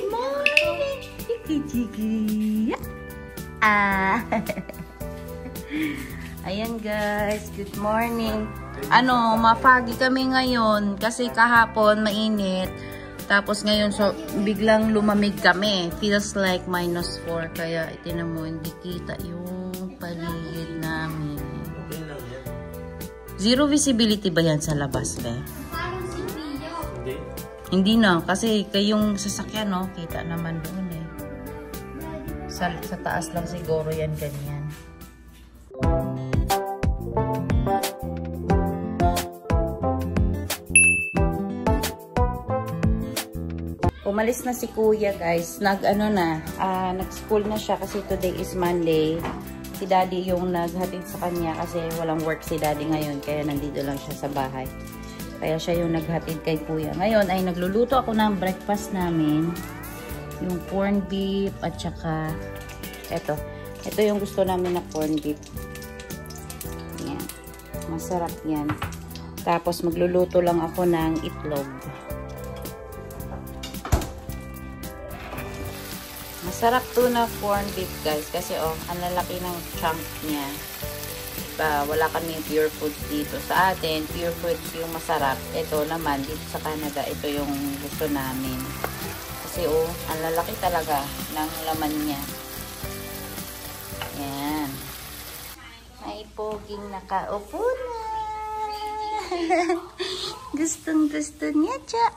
morning! Chiki-chiki! Ah! Ayan guys, good morning. Mafagi kami ngayon kasi kahapon mainit. Tapos ngayon so biglang lumamig kami. Feels like -4 kaya itinan mo hindi kita yung paligid namin. Zero visibility ba yan sa labas, be? Hindi na kasi kayong sasakyan no, kita naman doon eh. Sa taas lang siguro yan ganyan. Umalis na si Kuya guys. Nag-school na siya kasi today is Monday. Si Daddy yung naghatid sa kanya kasi walang work si Daddy ngayon kaya nandito lang siya sa bahay. Kaya siya yung naghatid kay Kuya. Ngayon ay nagluluto ako ng breakfast namin. Yung corn beef at saka eto. Ito yung gusto namin na corn beef. Yan. Masarap yan. Tapos magluluto lang ako ng itlog. Masarap to na corn beef guys kasi ang lalaki ng chunk niya. Wala kami pure foods dito. Sa atin, pure foods yung masarap. Ito naman, dito sa Canada, ito yung gusto namin. Kasi ang lalaki talaga ng laman niya. Yan. May poging nakaupo na. Gustong gusto niya dyan.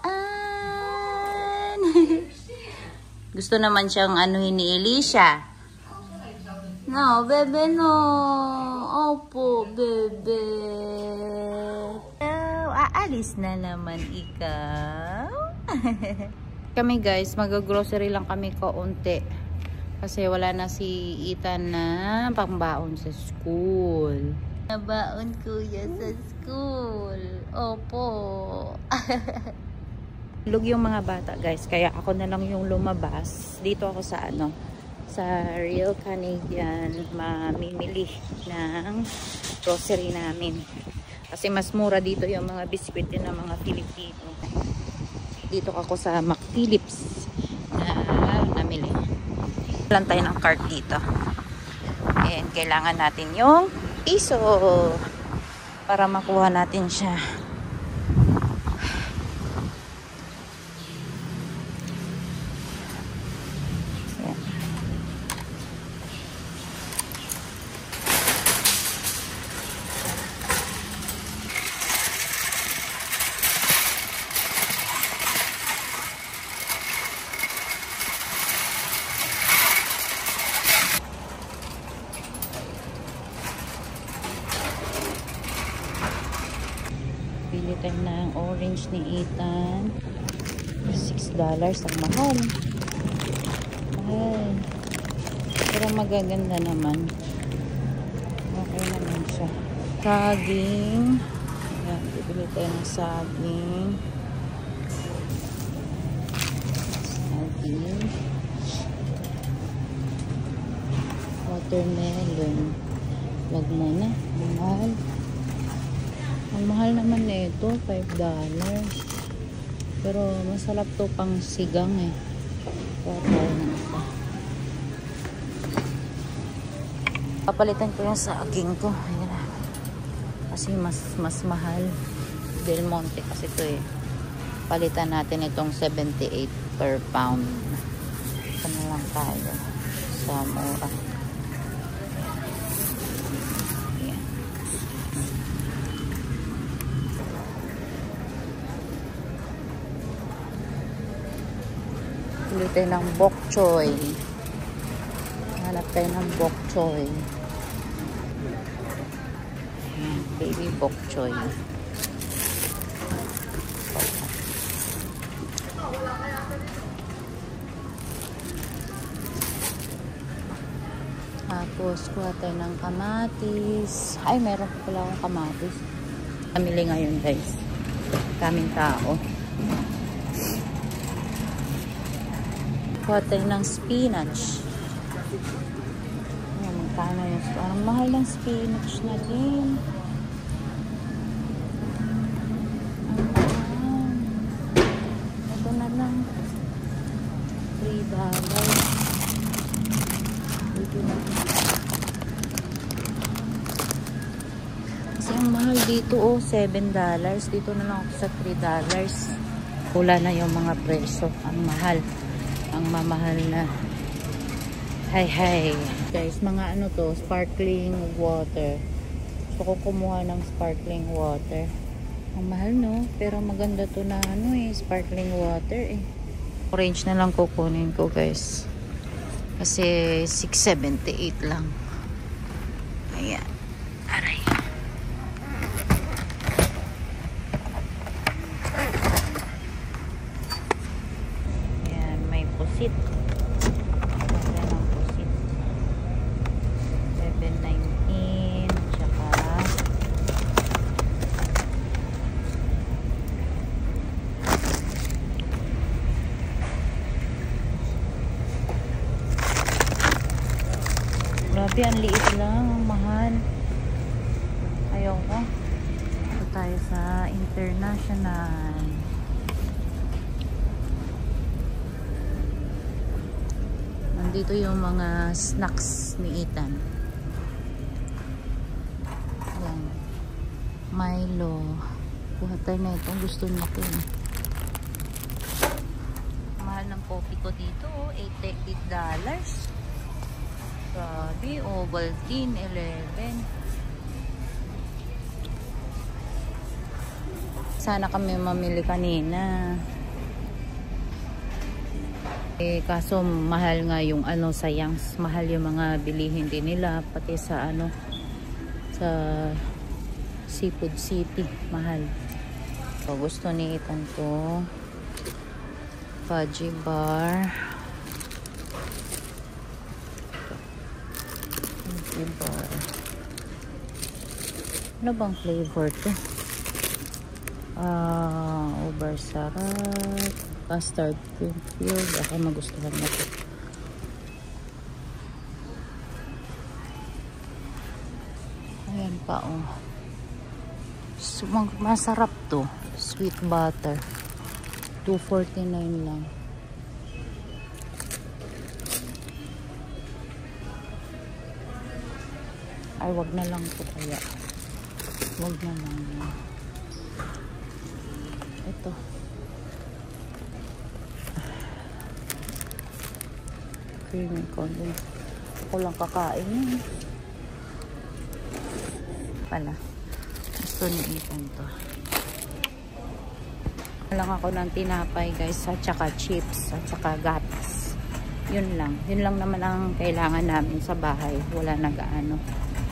Gusto naman siyang ni Elisha. No, bebe, no. Opo, bebe. Aalis na naman ikaw. Kami guys, mag-grocery lang kami kaunti. Kasi wala na si Ethan na pangbaon sa school. Nabaon kuya sa school. Opo. Lug yung mga bata guys, kaya ako na lang yung lumabas. Dito ako sa sa Real Canadian mamimili ng grocery namin. Kasi mas mura dito yung mga biskwit ng mga Filipino. Dito ako sa McPhillips na namili. Lang tayo ng cart dito. And kailangan natin yung piso para makuha natin siya. Pili tayo ng orange ni Ethan. $6 ang mahal. Mahal. Pero magaganda naman. Okay naman siya. Saging. Ayan, bibili tayo ng saging. Saging. Watermelon. Wag muna. Mahal. Ang mahal naman nito, $5. Pero masarap to pang sigang eh. Kaya na ito. Papalitan ko yung saging ko. Ayan na. Kasi mas mahal. Del Monte kasi ito eh. Palitan natin itong 78 per pound. Ito na lang tayo. Sa mura. Pili tayo ng bok choy. Hanap tayo ng bok choy. Baby bok choy. Tapos kuha tayo ng kamatis. Ay, meron pa pala akong kamatis. Kamili ngayon guys. Kaming tao. Kuha tayo ng spinach. Ayan, magkano yun? Parang mahal ng spinach na din. Ito na lang. $3. Dito na. Kasi ang mahal dito, oh, $7. Dito na lang ako sa $3. Wala na yung mga presyo. Ang mahal. Ang mamahal na. Hi. Guys, mga ano to, sparkling water. Gusto ko kumuha ng sparkling water. Ang mahal, no? Pero maganda to na ano eh, sparkling water eh. Orange na lang kukunin ko, guys. Kasi $6.78 lang. Ayan. Aray. Ayan, may pusit. Ayan ang pusit. $7.19. Tsaka grabe, ang liit lang. Ang mahal. Ayaw ko. Ito tayo sa International. Nandito yung mga snacks ni Ethan. Ayan. Milo. Kuha tayo na itong gusto niya ito. Mahal ng coffee ko dito. $8. Grabe, Ovaltine, 11. Sana kami mamili kanina. Eh, kaso mahal nga yung ano, sayang. Mahal yung mga bilihin din nila. Pati sa ano, sa Seafood City. Mahal. So, gusto ni Ethan to. Fudgy bar. Bar. Ano bang flavor to? Uber sarap, custard cream filled. Baka magustuhan na to. Ayan pa, oh. So, masarap to. Sweet butter. $2.49 lang. Ay, wag na lang po kaya. Wag na lang. Ito. Creamy corn. Ako lang kakain yun. Pala. Gusto ni Ethan to. Lang ako ng tinapay, guys. At saka chips. At saka gatas. Yun lang. Yun lang naman ang kailangan namin sa bahay. Wala nag-ano.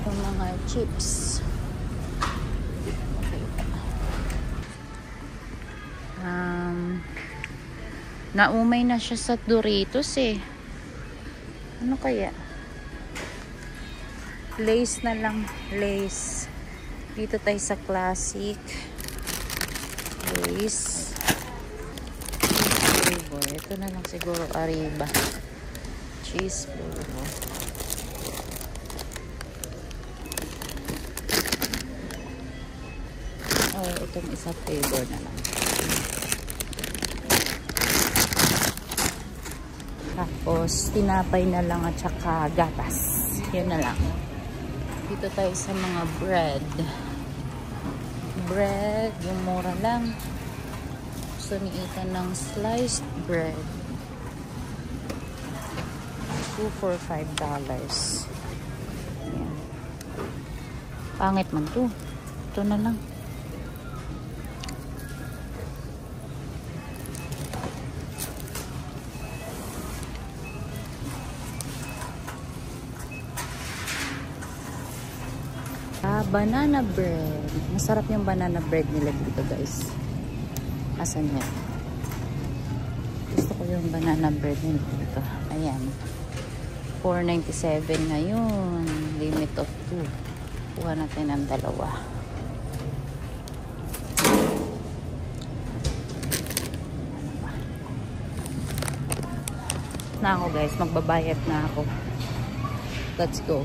Yung mga chips. Okay. Naumay na siya sa Doritos eh. Ano kaya? Lace na lang. Lace. Dito tayo sa classic. Lace. Flavor. Ito na lang siguro Arriba. Cheese flavor. Itong isa flavor na lang. Tapos tinapay na lang at saka gatas. Yun na lang. Dito tayo sa mga bread. Bread, yung mura lang. Gusto ni Ethan ng sliced bread. 2 for $5. Ayan. Pangit man to. Ito na lang. Banana bread. Masarap yung banana bread nila dito, guys. Asan yan? Gusto ko yung banana bread nila dito. Ayan. $4.97 ngayon. Limit of 2. Kuha natin ang dalawa. Na ako, guys. Magbabayad na ako. Let's go.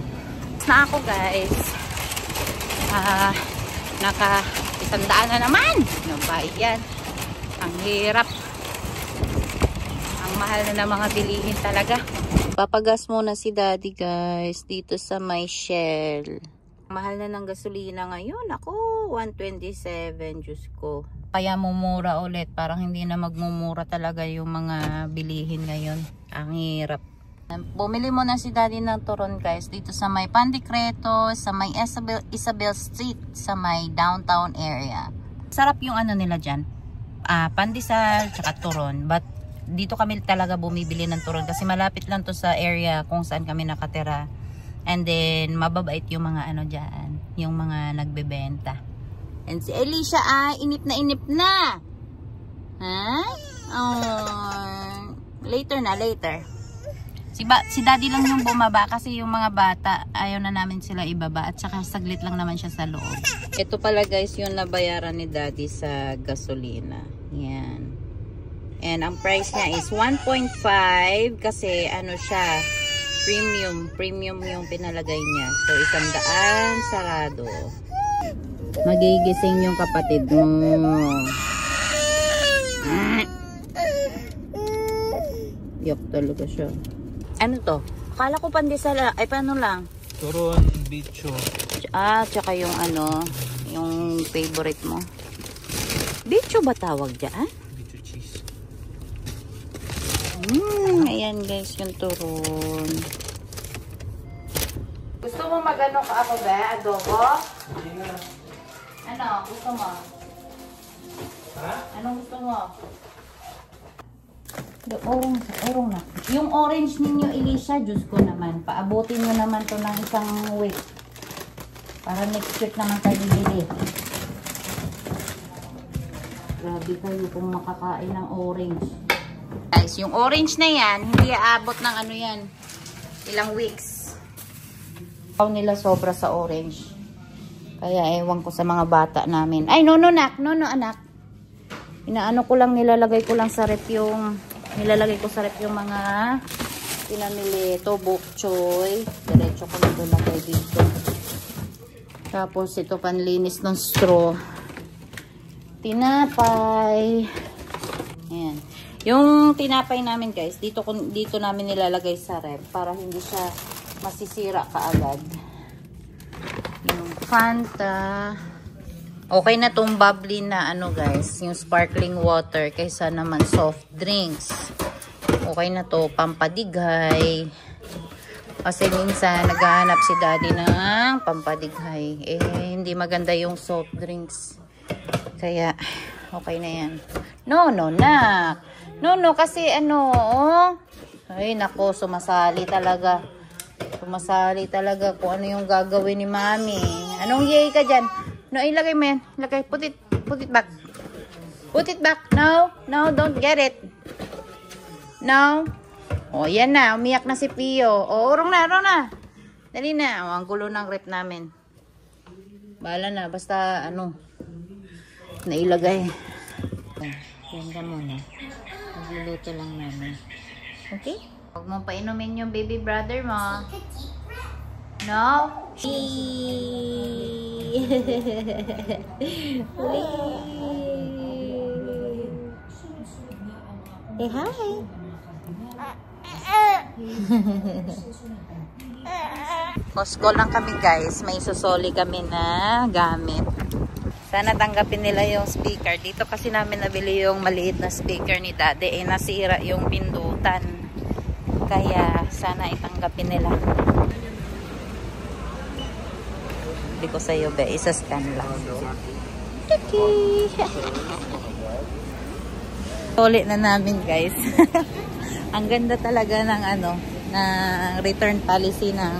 Na ako, guys. Naka $100 na naman. Nabayad. Ang hirap. Ang mahal na ng mga bilihin talaga. Papagas muna si Daddy guys dito sa may Shell. Mahal na ng gasolina ngayon. Ako, 127, Diyos ko. Kaya mumura ulit. Parang hindi na magmumura talaga yung mga bilihin ngayon. Ang hirap. Bumili muna si Daddy ng turon guys dito sa may Pandicreto, sa may Isabel Street, sa may downtown area. Sarap yung ano nila dyan. Pandesal, tsaka turon. But dito kami talaga bumibili ng turon kasi malapit lang to sa area kung saan kami nakatira. And then mababait yung mga ano dyan, yung mga nagbebenta. And si Alicia ay inip na. Ha? Oh, later na, later. Si Daddy lang yung bumaba kasi yung mga bata ayaw na namin sila ibaba at saka saglit lang naman siya sa loob. Ito pala guys yung nabayaran ni Daddy sa gasolina. Yan. And ang price niya is 1.5 kasi ano siya, premium yung pinalagay niya. So 100 sarado. Magigising yung kapatid mo. Yuck talaga siya. Ano to? Akala ko pandesal. Ay paano lang? Turon, bicho. Tsaka yung ano, yung favorite mo. Bicho ba tawag dyan? Bicho cheese. Ayan guys, yung turon. Gusto mo mag-ano ka ako ba? Adobo? Ano? Gusto mo? Ha? Anong gusto mo? Orong na. Yung orange ninyo, Alicia, Diyos ko naman. Paabutin nyo naman to ng isang week. Para next week naman kayo bibili. Grabe kayo kung makakain ng orange. Guys, yung orange na yan, hindi aabot ng ano yan. Ilang weeks. Nila sobra sa orange. Kaya ewan ko sa mga bata namin. Ay, no, anak. Inaano ko lang, nilalagay ko sa rep yung mga pinamili. Ito, bok choy. Diretso ko na ilagay dito. Tapos, ito panlinis ng straw. Tinapay. Ayan. Yung tinapay namin guys, dito namin nilalagay sa rep para hindi siya masisira kaagad. Yung Fanta. Okay na tong bubbly na ano guys, yung sparkling water kaysa naman soft drinks. Okay na to, pampadighay. Kasi minsan naghahanap si Daddy ng pampadighay. Hindi maganda yung soft drinks. Kaya okay na yan. No, kasi ano, ay nako, sumasali talaga kung ano yung gagawin ni Mami. Anong yay ka dyan? No, ilagay mo yan. Ilagay, put it back. Put it back. No, don't get it. No. O, yan na. Umiyak na si Pio. O, urong na. Dali na. O, ang gulo ng rep namin. Bahala na. Basta, ano, nailagay. Yan ka muna. Magluluto lang namin. Okay? Huwag mong painumin yung baby brother mo. No? Hey, hi. Costco lang kami guys. May susoli kami na gamit. Sana tanggapin nila yung speaker. Dito kasi namin nabili yung maliit na speaker ni Daddy. Nasira yung pindutan. Kaya sana itanggapin nila. Hindi ko sa'yo be. Isa-scan lang. Okay. Ulit na namin guys. Ang ganda talaga ng ano, ng return policy ng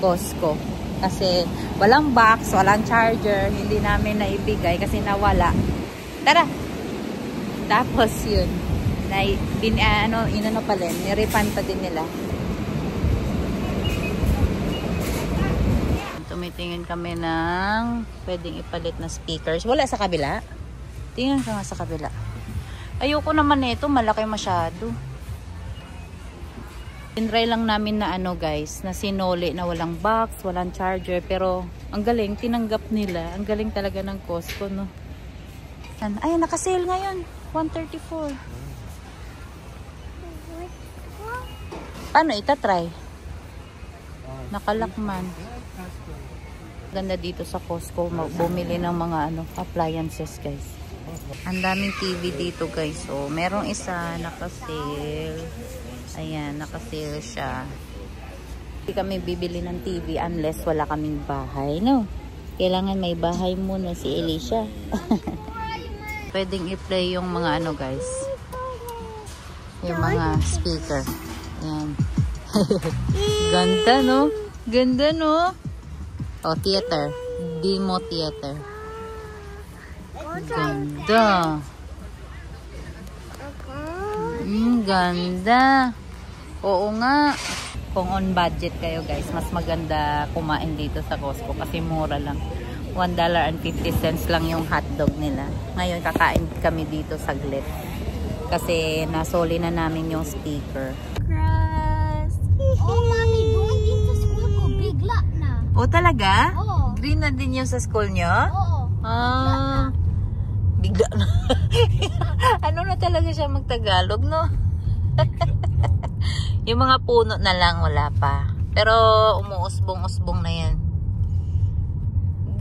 Costco. Kasi walang box, walang charger, hindi namin naibigay kasi nawala. Tara! Tapos yun, inano pa rin, ni-refund pa din nila. Tumitingin kami ng pwedeng ipalit na speakers. Wala sa kabila? Tingnan ka nga sa kabila. Ayoko naman ito, malaki masyado. Tinry lang namin na ano guys, na sinoli na walang box, walang charger, pero ang galing, tinanggap nila. Ang galing talaga ng Costco, no? Ay, naka-sale ngayon. 134. Paano itatry? Nakalakman. Ganda dito sa Costco. Bumili ng mga appliances, guys. Ang daming TV dito, guys. So, merong isa naka-sale. Ayan, naka-sale siya. Hindi kami bibili ng TV unless wala kaming bahay, no? Kailangan may bahay muna si Alicia. Pwedeng i-play yung mga guys. Yung mga speaker. Ayan. Ganda, no? Ganda, no? O, theater. Demo theater. Ganda. Ganda. Oo nga. Kung on budget kayo, guys, mas maganda kumain dito sa Costco kasi mura lang. $1.50 lang yung hotdog nila. Ngayon, kakain kami dito saglit. Kasi nasoli na namin yung speaker. Oh, Mami, doon din sa school ko. Bigla na. Oh, talaga? Oo. Green na din yung sa school nyo? Oo. Ah, bigla na. Ano na talaga siya magtagalog, no? Yung mga puno na lang, wala pa. Pero umuusbong-usbong na yan.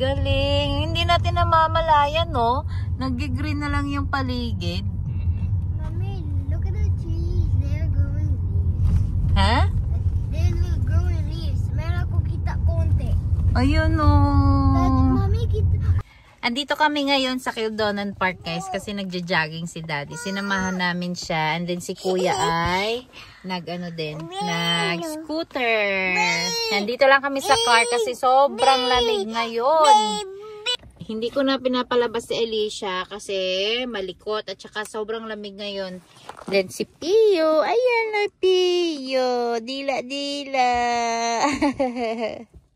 Galing. Hindi natin namamalayan, no? Nag-green na lang yung paligid. Mommy, look at the trees. They're growing leaves. Ha? They're growing leaves. Meron ako kita konti. Ayun, no. Mommy, kita. Andito kami ngayon sa Kildonan Park, guys, kasi nagja-jogging si Daddy. Sinamahan namin siya. And then si Kuya ay nag-scooter. Nandito lang kami sa car kasi sobrang lamig ngayon. Hindi ko na pinapalabas si Alicia kasi malikot at saka sobrang lamig ngayon. Then si Pio, ayan na Pio, dila-dila.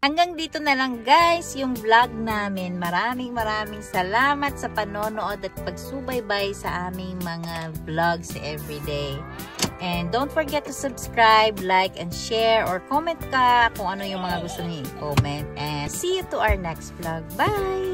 Hanggang dito na lang, guys, yung vlog namin. Maraming salamat sa panonood at pagsubaybay sa aming mga vlogs everyday. And don't forget to subscribe, like, and share, or comment ka kung ano yung mga gusto niyo i-comment. And see you to our next vlog. Bye!